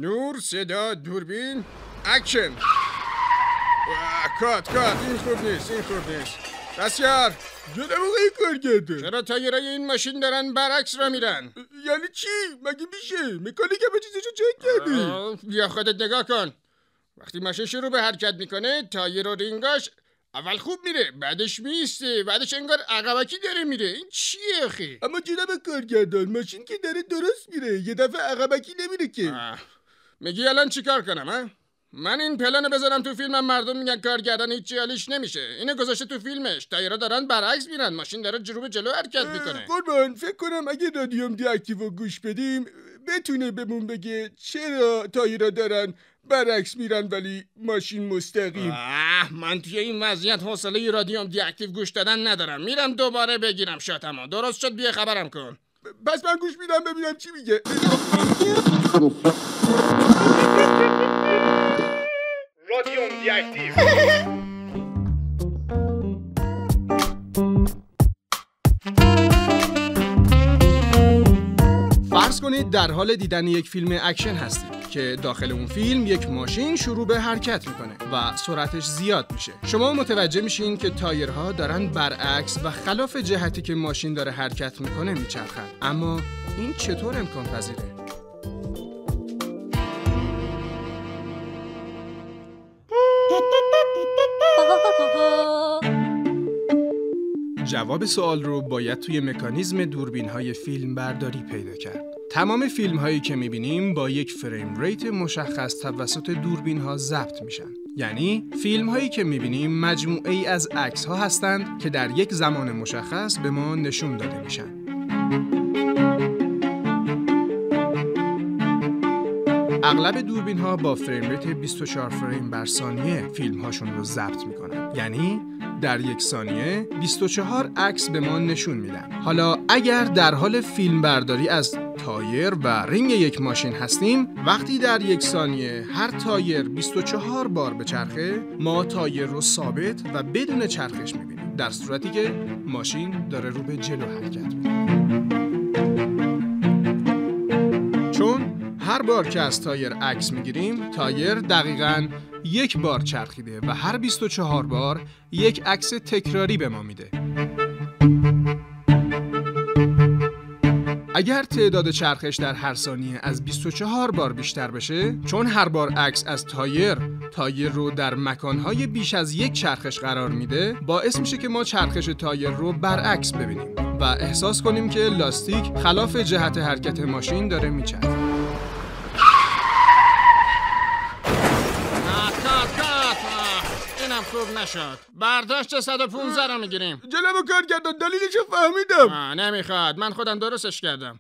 نور، صدا، دوربین، اکشن. کات این خوب نیست. دستیار، جناب آقای کارگردان، چرا تایرای این ماشین دارن برعکس را میرن؟ یعنی چی؟ مگه میشه؟ مکانیک همه چیزشو چک کردی؟ بیا خودت نگاه کن. وقتی ماشین شروع به حرکت میکنه تایر و رینگاش اول خوب میره، بعدش میسته، بعدش انگار عقبکی داره میره. این چیه اخی؟ اما جناب کارگردان، ماشین که داره درست میره، یه دفعه عقبکی نمیره که. میگی الان چیکار کنم ها؟ من این پلنو بذارم تو فیلمم مردم میگن کارگردان هیچ حالیش نمیشه. اینو گذاشته تو فیلمش، تایرها دارن برعکس میرن، ماشین داره جلو به جلو حرکت میکنه. قربان، فکر کنم اگه رادیوم دیاکتیو گوش بدیم بتونه بهمون بگه چرا تایرها دارن برعکس میرن ولی ماشین مستقیم. من توی این وضعیت حوصله رادیوم دیاکتیو گوش دادن ندارم. میرم دوباره بگیرم شاتمو. درست شد، بیا خبرم کن. پس من گوش میدم ببینم چی میگه. رادیوم دیاکتیو. فرض کنید در حال دیدن یک فیلم اکشن هستید که داخل اون فیلم یک ماشین شروع به حرکت میکنه و سرعتش زیاد میشه. شما متوجه میشین که تایرها دارن برعکس و خلاف جهتی که ماشین داره حرکت میکنه میچرخن. اما این چطور امکان پذیره؟ جواب سوال رو باید توی مکانیزم دوربین‌های فیلم برداری پیدا کرد. تمام فیلم‌هایی که می‌بینیم با یک فریم ریت مشخص توسط دوربین‌ها ضبط میشن. یعنی فیلم‌هایی که می‌بینیم مجموعه‌ای از عکس‌ها هستند که در یک زمان مشخص به ما نشون داده میشن. اغلب دوربین‌ها با فریم ریت 24 فریم بر ثانیه فیلم‌هاشون رو ضبط می‌کنن. یعنی در یک ثانیه 24 عکس به ما نشون میدن. حالا اگر در حال فیلم برداری از تایر و رینگ یک ماشین هستیم، وقتی در یک ثانیه هر تایر 24 بار بچرخه، ما تایر رو ثابت و بدون چرخش میبینیم، در صورتی که ماشین داره رو به جلو حرکت میکنه. چون هر بار که از تایر عکس میگیریم، تایر دقیقاً یک بار چرخیده و هر 24 بار یک عکس تکراری به ما میده. اگر تعداد چرخش در هر ثانیه از 24 بار بیشتر بشه، چون هر بار عکس از تایر رو در مکانهای بیش از یک چرخش قرار میده، باعث میشه که ما چرخش تایر رو برعکس ببینیم و احساس کنیم که لاستیک خلاف جهت حرکت ماشین داره میچرخه. خوب نشد. برداشت 115 رو میگیریم. جناب کارگردان، دلیلشو فهمیدم. نمیخواد، من خودم درستش کردم.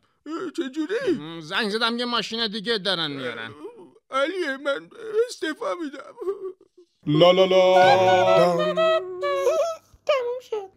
چجوری؟ زنگ زدم یه ماشین دیگه دارن میارن. علیه، من استعفا میدم. لا لا لا. تموم شد.